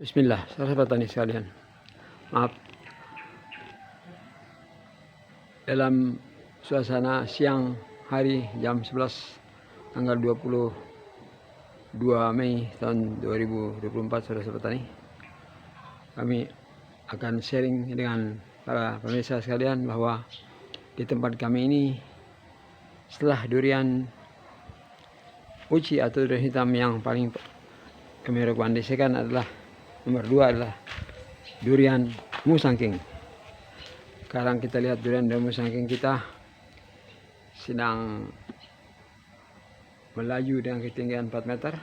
Bismillah, sahabat tani sekalian. Maaf, dalam suasana siang hari jam 11 tanggal 22 Mei tahun 2024, sahabat tani, kami akan sharing dengan para pemirsa sekalian bahwa di tempat kami ini, setelah durian uci atau durian hitam yang paling kami rekomendasikan adalah nomor 2 adalah durian musangking. Sekarang kita lihat durian musangking kita sedang melaju dengan ketinggian 4 meter.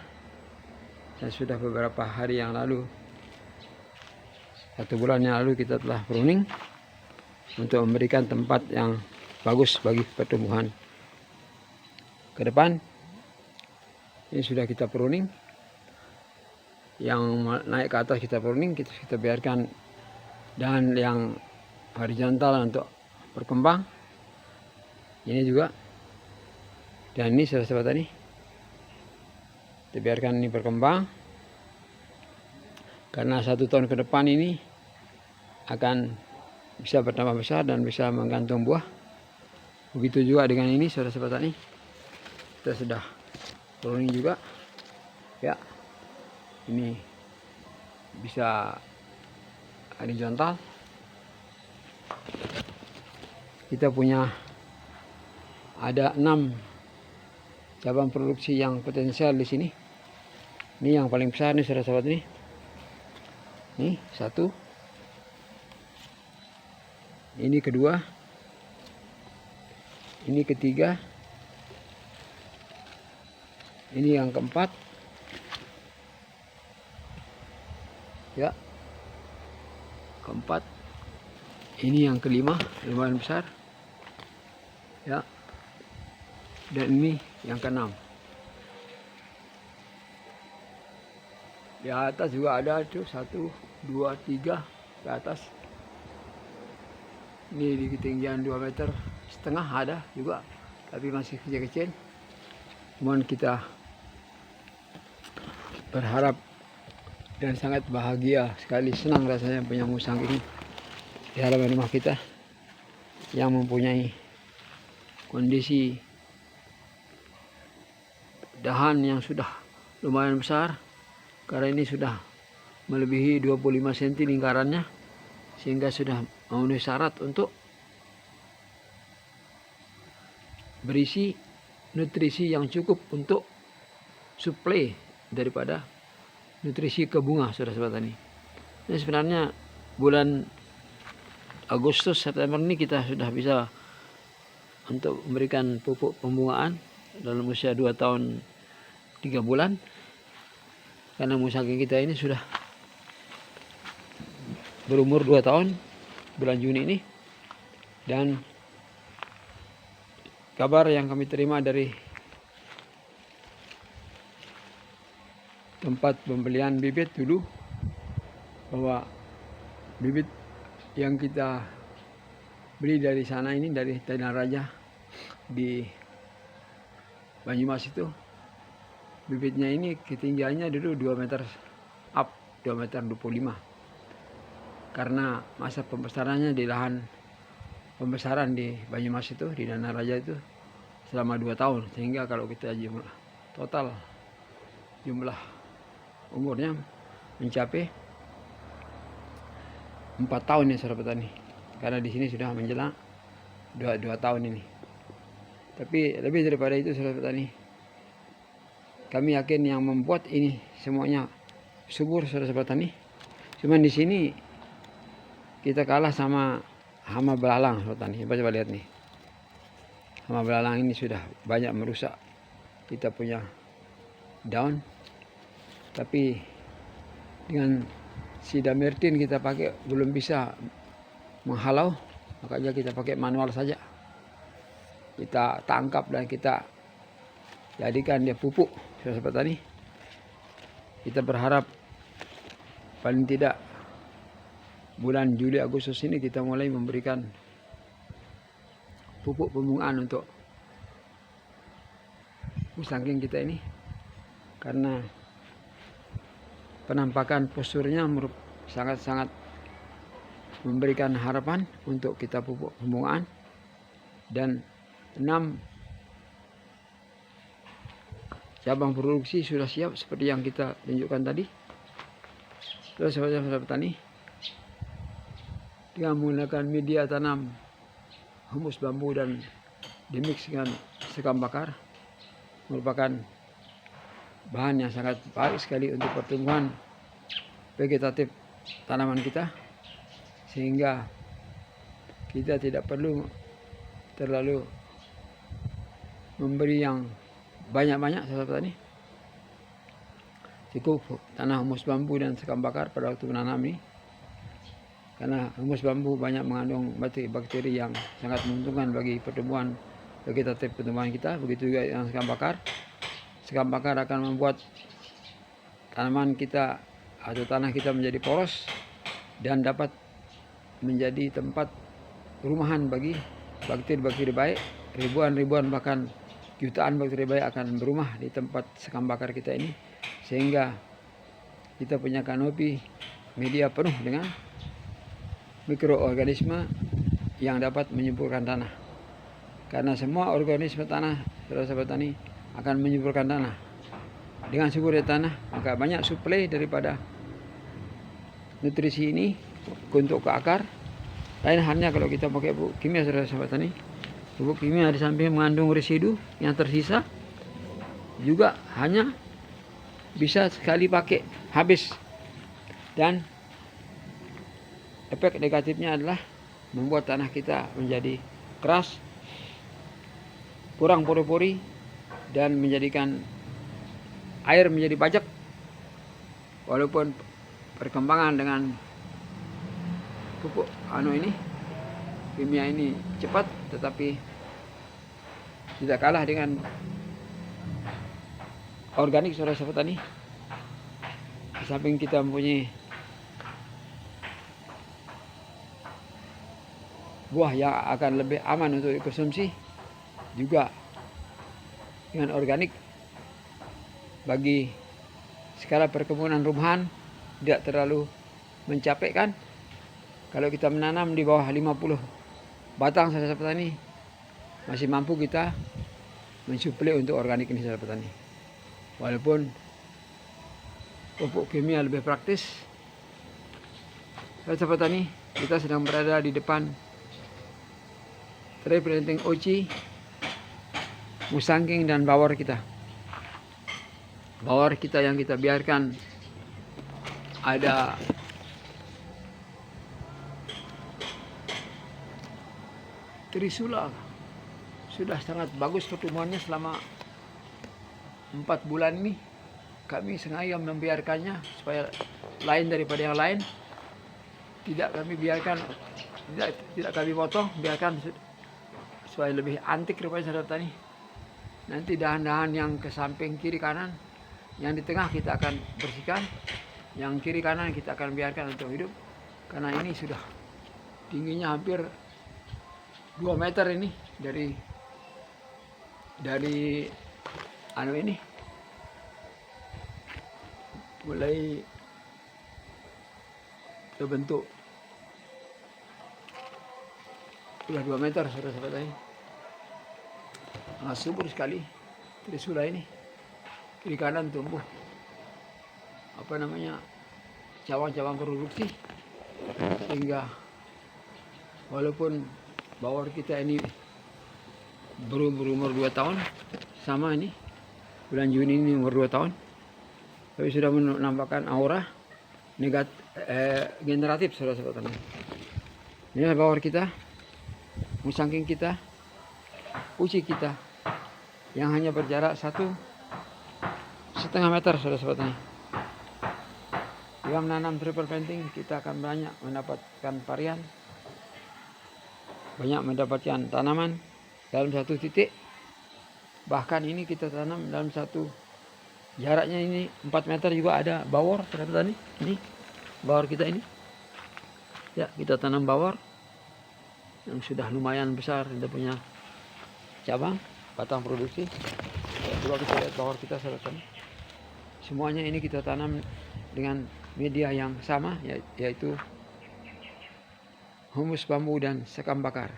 Dan sudah beberapa hari yang lalu, 1 bulan yang lalu, kita telah pruning untuk memberikan tempat yang bagus bagi pertumbuhan ke depan. Ini sudah kita pruning. Yang naik ke atas kita pruning, kita biarkan, dan yang horizontal untuk berkembang. Ini juga, dan ini sahabat tani, kita biarkan ini berkembang, karena 1 tahun ke depan ini akan bisa bertambah besar dan bisa menggantung buah. Begitu juga dengan ini sahabat tani, kita sudah pruning juga ya. Ini bisa horizontal. Kita punya ada 6 cabang produksi yang potensial di sini. Ini yang paling besar nih sahabat ini. Ini 1. Ini kedua. Ini ketiga. Ini yang keempat. Ya. Keempat. Ini yang kelima, lumayan besar. Ya. Dan ini yang keenam. Di atas juga ada tuh 1, 2, 3 ke atas. Ini di ketinggian 2,5 meter ada juga, tapi masih kecil-kecil. Cuman kita berharap dan sangat bahagia sekali, senang rasanya punya musangking di halaman rumah kita yang mempunyai kondisi dahan yang sudah lumayan besar, karena ini sudah melebihi 25 cm lingkarannya, sehingga sudah memenuhi syarat untuk berisi nutrisi yang cukup untuk suplai daripada nutrisi ke bunga, saudara-saudara tani. Ini sebenarnya bulan Agustus September ini kita sudah bisa untuk memberikan pupuk pembungaan dalam usia 2 tahun 3 bulan, karena musangking kita ini sudah berumur 2 tahun bulan Juni ini. Dan kabar yang kami terima dari tempat pembelian bibit dulu, bahwa bibit yang kita beli dari sana ini, dari Tanah Raja di Banyumas itu, bibitnya ini ketinggiannya dulu 2 meter up, 2 meter 25, karena masa pembesarannya di lahan pembesaran di Banyumas itu, di Tanah Raja itu, selama 2 tahun, sehingga kalau kita total jumlah umurnya mencapai 4 tahun ya sahabat petani, karena di sini sudah menjelang 2 tahun ini. Tapi lebih daripada itu sahabat petani, kami yakin yang membuat ini semuanya subur sahabat petani. Cuman di sini kita kalah sama hama belalang sahabat petani. Coba lihat nih, hama belalang ini sudah banyak merusak kita punya daun. Tapi dengan sidamertin kita pakai belum bisa menghalau, makanya kita pakai manual saja. Kita tangkap dan kita jadikan dia pupuk sahabat tani. Kita berharap paling tidak bulan Juli Agustus ini kita mulai memberikan pupuk pembungaan untuk musangking kita ini, karena penampakan posturnya sangat-sangat memberikan harapan untuk kita pupuk pembungaan. Dan 6 cabang produksi sudah siap seperti yang kita tunjukkan tadi. Terus sahabat petani, dengan menggunakan media tanam humus bambu dan dimix dengan sekam bakar merupakan bahan yang sangat baik sekali untuk pertumbuhan vegetatif tanaman kita, sehingga kita tidak perlu terlalu memberi yang banyak-banyak sahabat petani. Cukup tanah humus bambu dan sekam bakar pada waktu menanam ini, karena humus bambu banyak mengandung bakteri yang sangat menguntungkan bagi pertumbuhan vegetatif pertumbuhan kita. Begitu juga yang sekam bakar. Sekam bakar akan membuat tanaman kita atau tanah kita menjadi poros dan dapat menjadi tempat rumahan bagi bakteri-bakteri baik. Ribuan bahkan jutaan bakteri baik akan berumah di tempat sekam bakar kita ini, sehingga kita punya kanopi media penuh dengan mikroorganisme yang dapat menyuburkan tanah. Karena semua organisme tanah, sahabat petani, akan menyuburkan tanah. Dengan suburnya tanah, maka banyak suplai daripada nutrisi ini untuk ke akar. Lain halnya kalau kita pakai pupuk kimia, sahabat petani. Pupuk kimia di samping mengandung residu yang tersisa, juga hanya bisa sekali pakai habis, dan efek negatifnya adalah membuat tanah kita menjadi keras, kurang pori-pori, dan menjadikan air menjadi bajak. Walaupun perkembangan dengan pupuk kimia ini cepat, tetapi tidak kalah dengan organik, saudara petani. Di samping kita mempunyai buah yang akan lebih aman untuk dikonsumsi, juga dengan organik bagi skala perkebunan rumahan tidak terlalu mencapekkan. Kalau kita menanam di bawah 50 batang, saudara petani, masih mampu kita mensuplai untuk organik ini, saudara petani. Walaupun pupuk kimia lebih praktis, saudara petani, kita sedang berada di depan tray planting oci, musangking, dan bawor kita. Bawor kita yang kita biarkan ada trisula, sudah sangat bagus pertumbuhannya selama 4 bulan ini. Kami sengaja membiarkannya supaya lain daripada yang lain. Tidak kami biarkan, tidak kami potong, biarkan supaya lebih antik rupanya, saudara petani. Nanti dahan-dahan yang ke samping kiri kanan, yang di tengah kita akan bersihkan, yang kiri kanan kita akan biarkan untuk hidup, karena ini sudah tingginya hampir 2 meter ini dari ini mulai terbentuk, sudah 2 meter, saudara-saudara ini. Sangat subur sekali trisula ini. Kiri kanan tumbuh cabang-cabang produksi, sehingga walaupun bawor kita ini berumur 2 tahun, sama ini bulan Juni ini umur 2 tahun, tapi sudah menampakkan aura generatif, saudara-saudara. Ini bawor kita, musangking kita, uci kita, yang hanya berjarak 1,5 meter, saudara-saudara. Dengan menanam triple planting, kita akan banyak mendapatkan varian, banyak mendapatkan tanaman dalam satu titik. Bahkan ini kita tanam dalam satu jaraknya ini 4 meter juga ada bawor, saudara-saudara. Ini bawor kita ini, ya, kita tanam bawor yang sudah lumayan besar, kita punya cabang batang produksi. Coba kita lihat bawor kita, saudara-saudara. Semuanya ini kita tanam dengan media yang sama, yaitu humus bambu dan sekam bakar.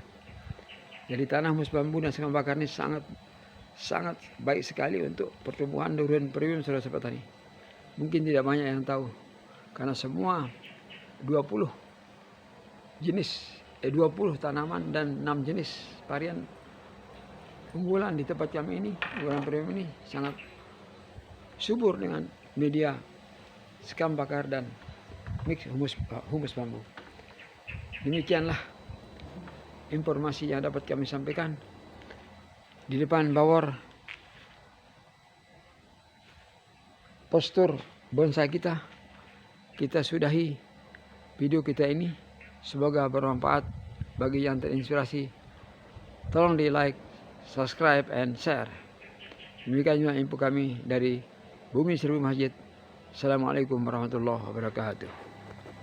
Jadi tanah humus bambu dan sekam bakar ini sangat baik sekali untuk pertumbuhan durian premium, saudara petani. Mungkin tidak banyak yang tahu, karena semua 20 tanaman dan 6 jenis varian unggulan di tempat kami ini, unggulan premium ini sangat subur dengan media sekam bakar dan mix humus bambu. Demikianlah informasi yang dapat kami sampaikan di depan bawor postur bonsai kita. Kita sudahi video kita ini. Semoga bermanfaat bagi yang terinspirasi. Tolong di like, subscribe, and share. Demikian juga info kami dari Bumi Seribu Masjid. Assalamualaikum warahmatullahi wabarakatuh.